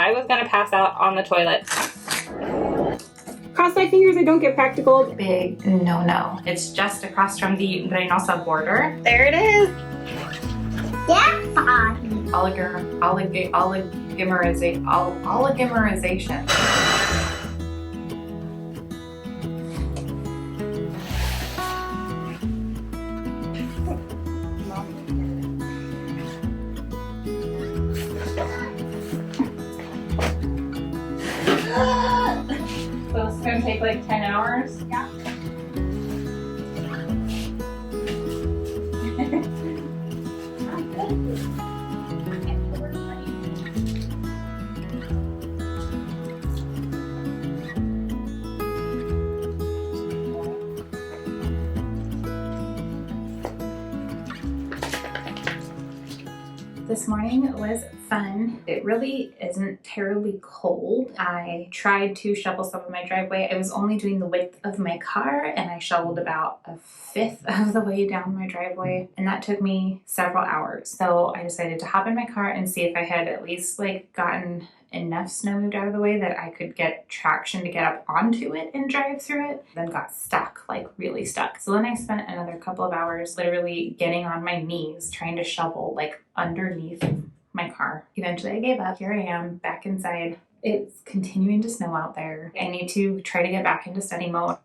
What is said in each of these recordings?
I was gonna pass out on the toilet. Cross my fingers I don't get practical. Big no. It's just across from the Reynosa border. There it is. Yeah, fine. Oligomerization. So it's gonna take like 10 hours? Yeah. This morning was fun. It really isn't terribly cold. I tried to shovel some of my driveway. I was only doing the width of my car and I shoveled about a fifth of the way down my driveway, and that took me several hours. So I decided to hop in my car and see if I had at least like gotten enough snow moved out of the way that I could get traction to get up onto it and drive through it. Then got stuck, like really stuck. So then I spent another couple of hours literally getting on my knees trying to shovel like underneath my car. Eventually I gave up. Here I am back inside. It's continuing to snow out there. I need to try to get back into study mode.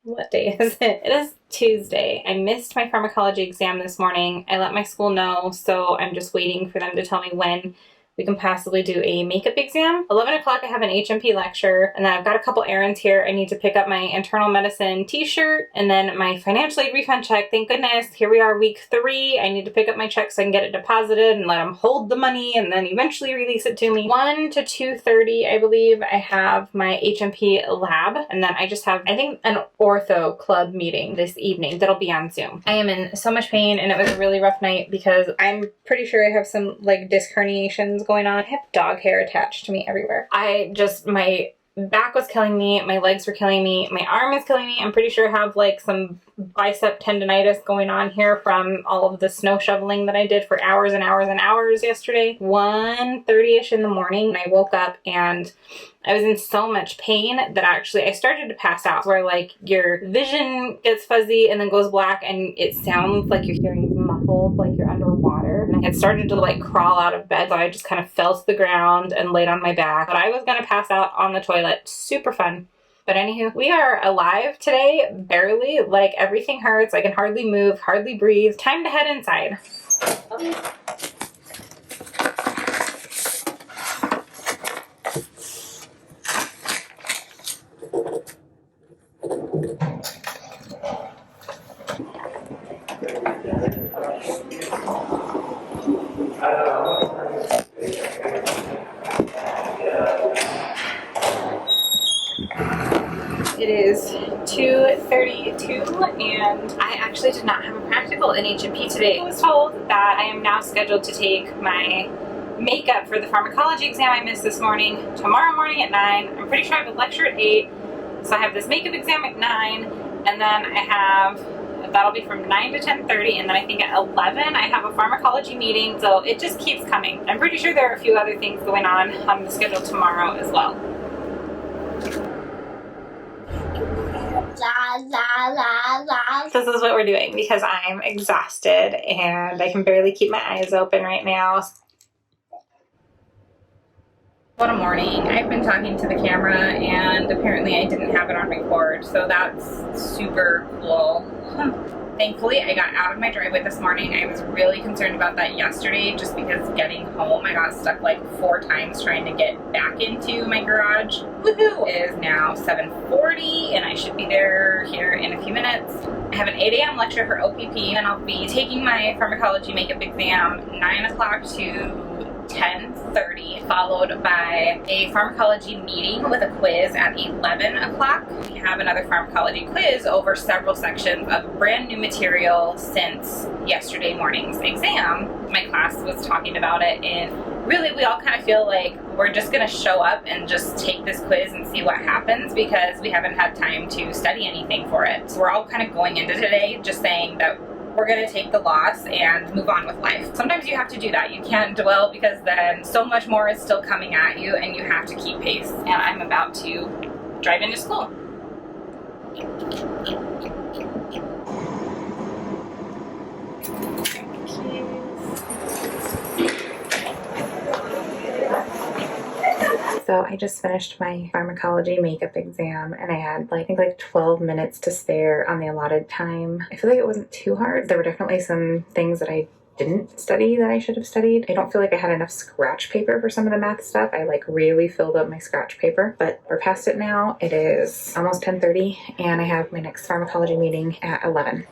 What day is it? It is Tuesday. I missed my pharmacology exam this morning. I let my school know, so I'm just waiting for them to tell me when we can possibly do a makeup exam. 11 o'clock I have an HMP lecture, and then I've got a couple errands here. I need to pick up my internal medicine t-shirt and then my financial aid refund check. Thank goodness, here we are week 3. I need to pick up my check so I can get it deposited and let them hold the money and then eventually release it to me. 1 to 2:30 I believe I have my HMP lab, and then I just have I think an ortho club meeting this evening that'll be on Zoom. I am in so much pain and it was a really rough night because I'm pretty sure I have some like disc herniations going on. I have dog hair attached to me everywhere. My back was killing me, my legs were killing me, my arm is killing me. I'm pretty sure I have like some bicep tendonitis going on here from all of the snow shoveling that I did for hours and hours and hours yesterday. 1:30ish in the morning, I woke up and I was in so much pain that actually I started to pass out, where like your vision gets fuzzy and then goes black and it sounds like you're hearing muffled, like you're underwater. And I had started to like crawl out of bed, so I just kind of fell to the ground and laid on my back. But I was gonna pass out on the toilet. Super fun. But anywho, we are alive today, barely. Like everything hurts, I can hardly move, hardly breathe. Time to head inside. It is 2:32 and I actually did not have a practical in HMP today. I was told that I am now scheduled to take my makeup for the pharmacology exam I missed this morning tomorrow morning at 9. I'm pretty sure I have a lecture at 8. So I have this makeup exam at 9, and then that'll be from 9 to 10:30, and then I think at 11 I have a pharmacology meeting, so it just keeps coming. I'm pretty sure there are a few other things going on the schedule tomorrow as well. This is what we're doing because I'm exhausted and I can barely keep my eyes open right now. What a morning. I've been talking to the camera and apparently I didn't have it on record, so that's super cool. Thankfully, I got out of my driveway this morning. I was really concerned about that yesterday just because getting home, I got stuck like 4 times trying to get back into my garage. Woohoo! It is now 7:40 and I should be here in a few minutes. I have an 8 a.m. lecture for OPP, and I'll be taking my pharmacology makeup exam 9 o'clock to 10:30, followed by a pharmacology meeting with a quiz at 11 o'clock. We have another pharmacology quiz over several sections of brand new material since yesterday morning's exam. My class was talking about it, and really we all kind of feel like we're just going to show up and just take this quiz and see what happens because we haven't had time to study anything for it. So we're all kind of going into today just saying that we're gonna take the loss and move on with life. Sometimes you have to do that. You can't dwell, because then so much more is still coming at you and you have to keep pace. And I'm about to drive into school. So I just finished my pharmacology makeup exam and I had I think like 12 minutes to spare on the allotted time. I feel like it wasn't too hard. There were definitely some things that I didn't study that I should have studied. I don't feel like I had enough scratch paper for some of the math stuff. I really filled up my scratch paper, but we're past it now. It is almost 10:30 and I have my next pharmacology meeting at 11.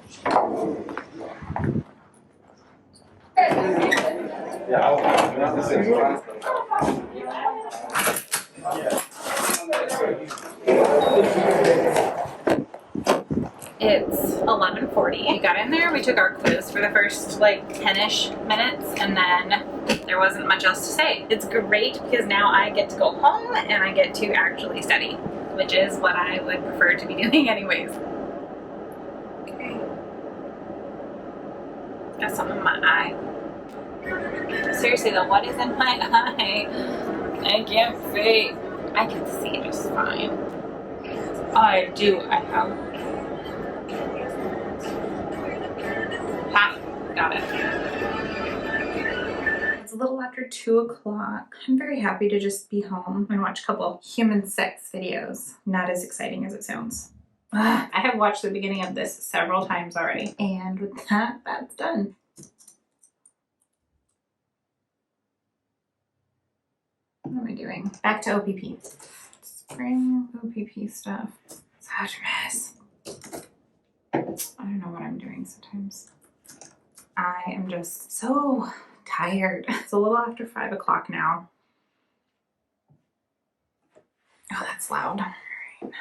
It's 11:40. We got in there, we took our quiz for the first 10-ish minutes, and then there wasn't much else to say. It's great because now I get to go home and I get to actually study, which is what I would prefer to be doing anyways. Okay. Got something in my eye. Seriously though, what is in my eye? I can't see. I can see just fine. I have. Ha! Got it. It's a little after 2 o'clock. I'm very happy to just be home and watch a couple human sex videos. Not as exciting as it sounds. I have watched the beginning of this several times already. And with that, that's done. What am I doing? Back to OPP. Spring OPP stuff. Such a mess. I don't know what I'm doing sometimes. I am just so tired. It's a little after 5 o'clock now. Oh, that's loud. All right.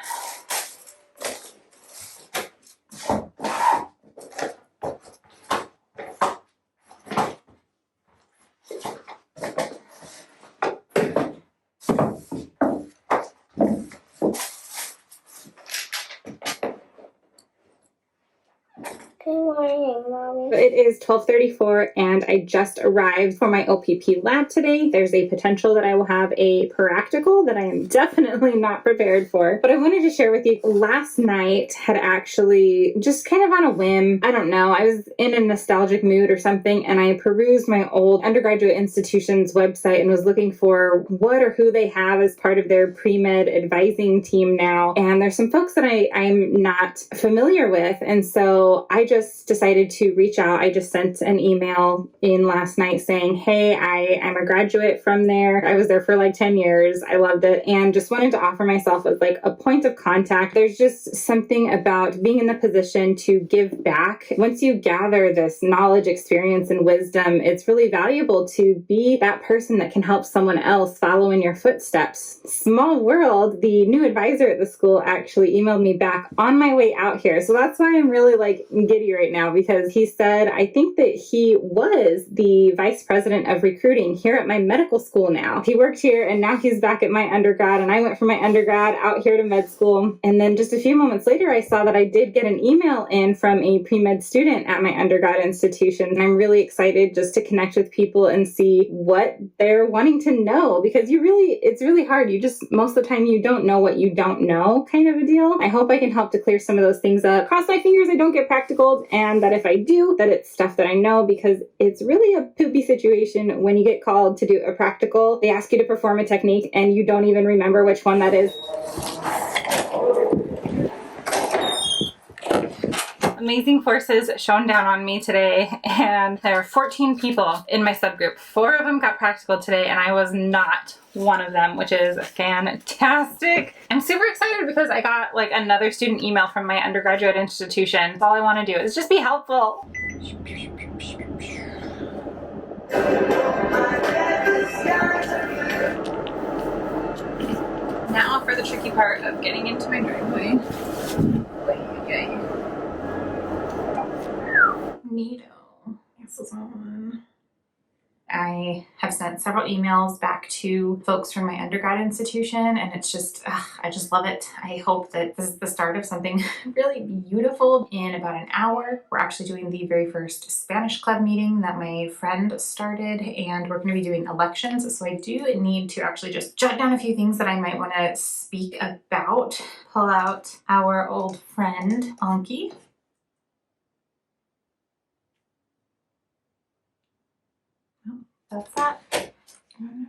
Good morning, Mommy. It is 12:34 and I just arrived for my OPP lab today. There's a potential that I will have a practical that I am definitely not prepared for. But I wanted to share with you, last night had actually just kind of on a whim, I don't know, I was in a nostalgic mood or something and I perused my old undergraduate institution's website and was looking for what or who they have as part of their pre-med advising team now. And there's some folks that I'm not familiar with. And so I just decided to reach out. I just sent an email in last night saying, hey, I'm a graduate from there. I was there for 10 years. I loved it. And just wanted to offer myself as a point of contact. There's just something about being in the position to give back. Once you gather this knowledge, experience, and wisdom, it's really valuable to be that person that can help someone else follow in your footsteps. Small world, the new advisor at the school actually emailed me back on my way out here. So that's why I'm really giddy right now, because he said, I think that he was the vice president of recruiting here at my medical school now. He worked here and now he's back at my undergrad, and I went from my undergrad out here to med school. And then just a few moments later, I saw that I did get an email in from a pre-med student at my undergrad institution. And I'm really excited just to connect with people and see what they're wanting to know, because it's really hard. You just, most of the time, you don't know what you don't know, kind of a deal. I hope I can help to clear some of those things up. Cross my fingers I don't get practical, and that if I do, that it's stuff that I know, because it's really a poopy situation when you get called to do a practical. They ask you to perform a technique and you don't even remember which one that is. Amazing forces shone down on me today, and there are 14 people in my subgroup. 4 of them got practical today, and I was not one of them, which is fantastic. I'm super excited because I got another student email from my undergraduate institution. All I want to do is just be helpful. Now for the tricky part of getting into my driveway. Neato. This is on. I have sent several emails back to folks from my undergrad institution, and it's just, I just love it. I hope that this is the start of something really beautiful. In about an hour, we're actually doing the very first Spanish club meeting that my friend started, and we're going to be doing elections. So I do need to actually just jot down a few things that I might want to speak about. Pull out our old friend, Anki. That's that.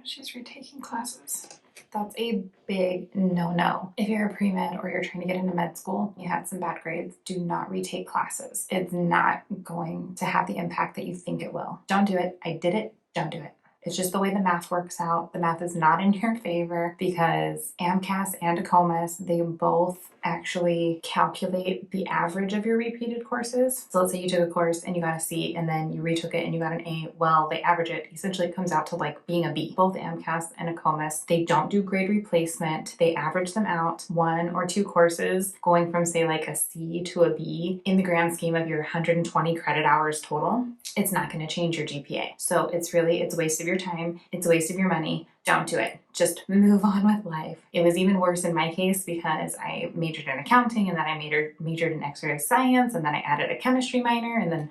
She's retaking classes. That's a big no-no. If you're a pre-med or you're trying to get into med school, you had some bad grades, do not retake classes. It's not going to have the impact that you think it will. Don't do it. I did it. Don't do it. It's just the way the math works out. The math is not in your favor because AMCAS and ACOMAS, they both actually calculate the average of your repeated courses. So let's say you took a course and you got a C and then you retook it and you got an A. Well, they average it. Essentially, it comes out to like being a B. Both AMCAS and ACOMAS, they don't do grade replacement. They average them out. 1 or 2 courses going from say like a C to a B in the grand scheme of your 120 credit hours total. It's not going to change your GPA. So it's a waste of your time. It's a waste of your money. Don't do it. Just move on with life. It was even worse in my case because I majored in accounting and then I majored in exercise science and then I added a chemistry minor and then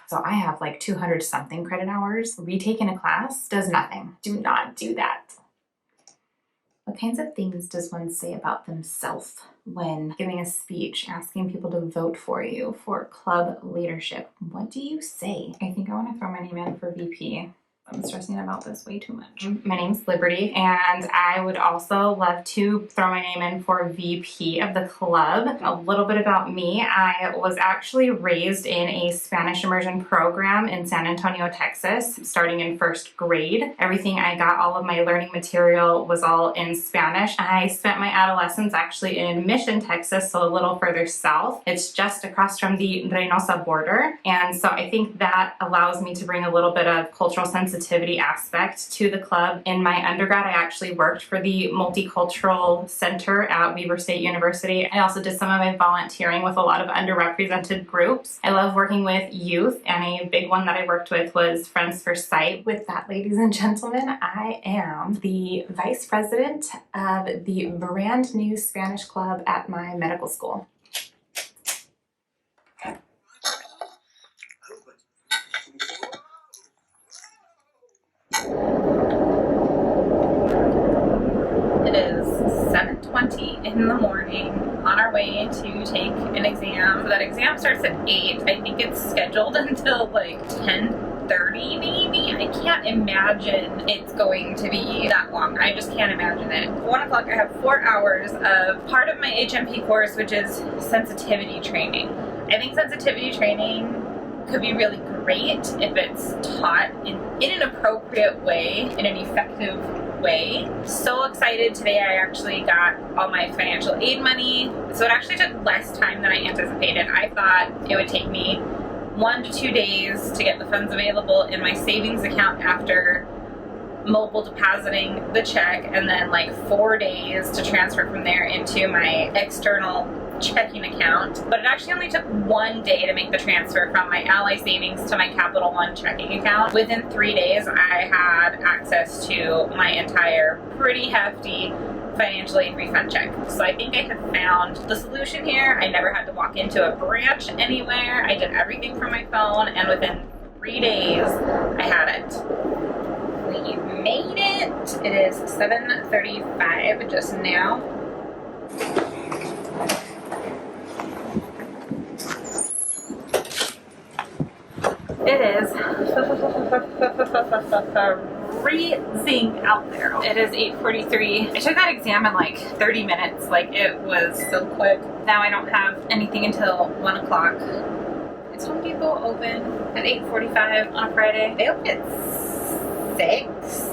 so I have like 200 something credit hours. Retaking a class does nothing. Do not do that. What kinds of things does one say about themselves when giving a speech, asking people to vote for you for club leadership? What do you say? I think I want to throw my name in for VP. I'm stressing about this way too much. My name's Liberty, and I would also love to throw my name in for VP of the club. A little bit about me. I was actually raised in a Spanish immersion program in San Antonio, Texas, starting in 1st grade. Everything I got, all of my learning material was all in Spanish. I spent my adolescence actually in Mission, Texas, so a little further south. It's just across from the Reynosa border, and so I think that allows me to bring a little bit of cultural sensitivity aspect to the club. In my undergrad, I actually worked for the Multicultural Center at Weber State University. I also did some of my volunteering with a lot of underrepresented groups. I love working with youth, and a big one that I worked with was Friends for Sight. With that, ladies and gentlemen, I am the vice president of the brand new Spanish club at my medical school. It is 7:20 in the morning, on our way to take an exam. That exam starts at 8. I think it's scheduled until like 10:30 maybe. I can't imagine it's going to be that long. I just can't imagine it. 1 o'clock, I have 4 hours of part of my HMP course, which is sensitivity training. I think sensitivity training could be really great if it's taught in an appropriate way, in an effective way. So excited today. I actually got all my financial aid money. So it actually took less time than I anticipated. I thought it would take me 1 to 2 days to get the funds available in my savings account after mobile depositing the check, and then like 4 days to transfer from there into my external checking account. But it actually only took 1 day to make the transfer from my Ally Savings to my Capital One checking account. Within 3 days, I had access to my entire pretty hefty financial aid refund check. So I think I have found the solution here. I never had to walk into a branch anywhere. I did everything from my phone, and within 3 days, I had it. We made it. It is 7:35 just now. It is freezing out there. It is 8:43. I took that exam in like 30 minutes. Like, it was so quick. Now I don't have anything until 1 o'clock. Is Home Depot open at 8:45 on a Friday? They open at 6.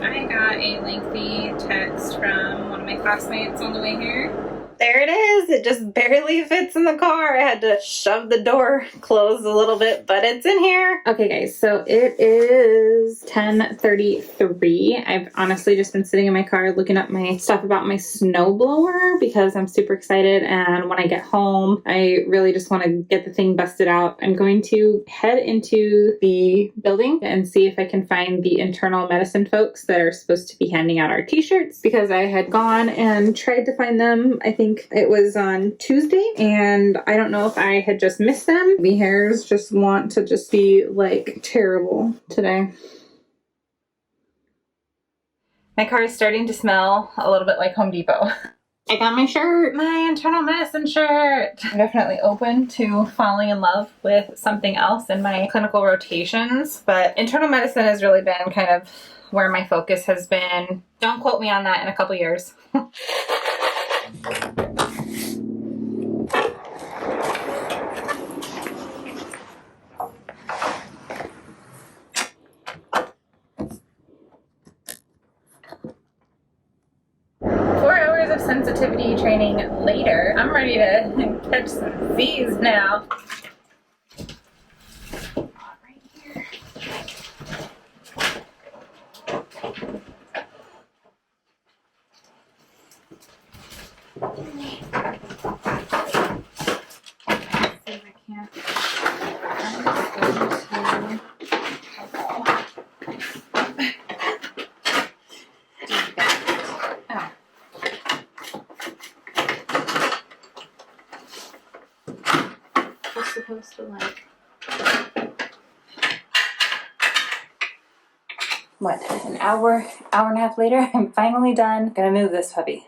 I got a lengthy text from one of my classmates on the way here. There it is. is. It just barely fits in the car. I had to shove the door closed a little bit, but it's in here. Okay guys, so it is 10:33. I've honestly just been sitting in my car looking up my stuff about my snowblower because I'm super excited, and when I get home, I really just want to get the thing busted out. I'm going to head into the building and see if I can find the internal medicine folks that are supposed to be handing out our t-shirts, because I had gone and tried to find them. I think it was on Tuesday, and I don't know if I had just missed them. My hairs just want to just be like terrible today. My car is starting to smell a little bit like Home Depot. I got my shirt, my internal medicine shirt. I'm definitely open to falling in love with something else in my clinical rotations, but internal medicine has really been kind of where my focus has been. Don't quote me on that in a couple years. 4 hours of sensitivity training later, I'm ready to catch some Z's now. Right here. See if I can't. Supposed to like what, an hour and a half later, I'm finally done. Gonna move this puppy.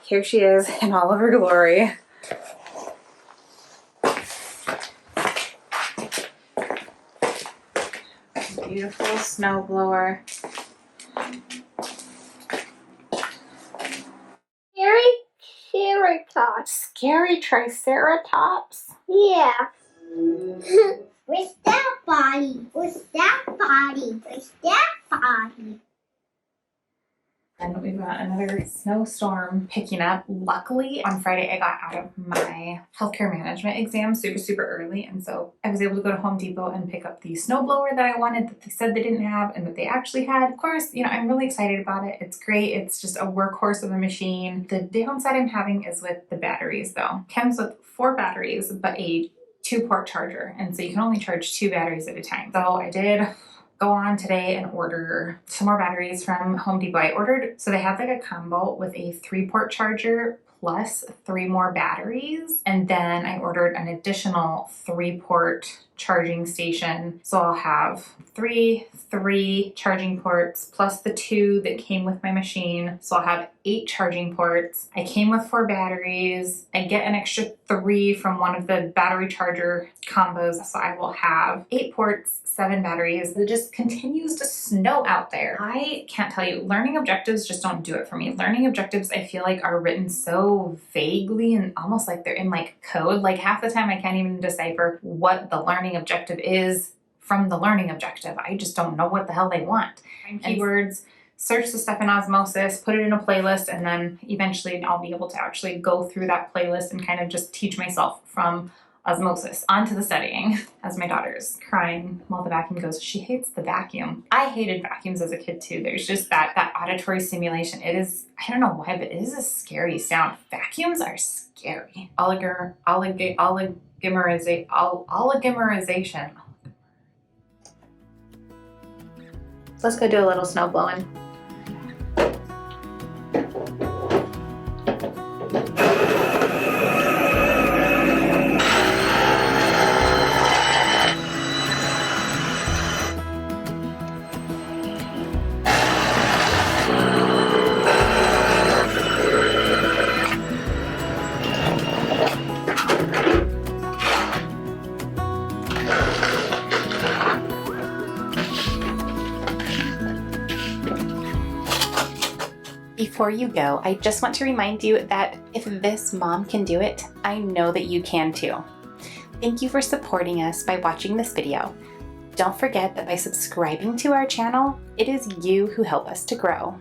Here she is in all of her glory. Beautiful snowblower. Triceratops. Scary triceratops? Yeah. Where's that body? Where's that body? Where's that body? And we've got another snowstorm picking up. Luckily, on Friday, I got out of my healthcare management exam super early. And so I was able to go to Home Depot and pick up the snowblower that I wanted, that they said they didn't have and that they actually had. Of course, you know, I'm really excited about it. It's great. It's just a workhorse of a machine. The downside I'm having is with the batteries though. It comes with 4 batteries, but a 2-port charger. And so you can only charge 2 batteries at a time. So I did go on today and order some more batteries from Home Depot. I ordered, so they have like a combo with a 3-port charger plus 3 more batteries. And then I ordered an additional 3-port charging station. So I'll have 3 charging ports plus the 2 that came with my machine. So I'll have 8 charging ports. I came with 4 batteries. I get an extra 3 from one of the battery charger combos. So I will have 8 ports, 7 batteries. It just continues to snow out there. I can't tell you, learning objectives just don't do it for me. Learning objectives, I feel like, are written so vaguely and almost like they're in like code. Like half the time I can't even decipher what the learning objective is from the learning objective. I just don't know what the hell they want. And keywords, search the stuff in Osmosis, put it in a playlist, and then eventually I'll be able to actually go through that playlist and kind of just teach myself from Osmosis onto the studying. As my daughter's crying while the vacuum goes, she hates the vacuum. I hated vacuums as a kid too. There's just that auditory stimulation. It is, I don't know why, but it is a scary sound. Vacuums are scary. Oligomerization. Let's go do a little snow blowing. Before you go, I just want to remind you that if this mom can do it, I know that you can too. Thank you for supporting us by watching this video. Don't forget that by subscribing to our channel, it is you who help us to grow.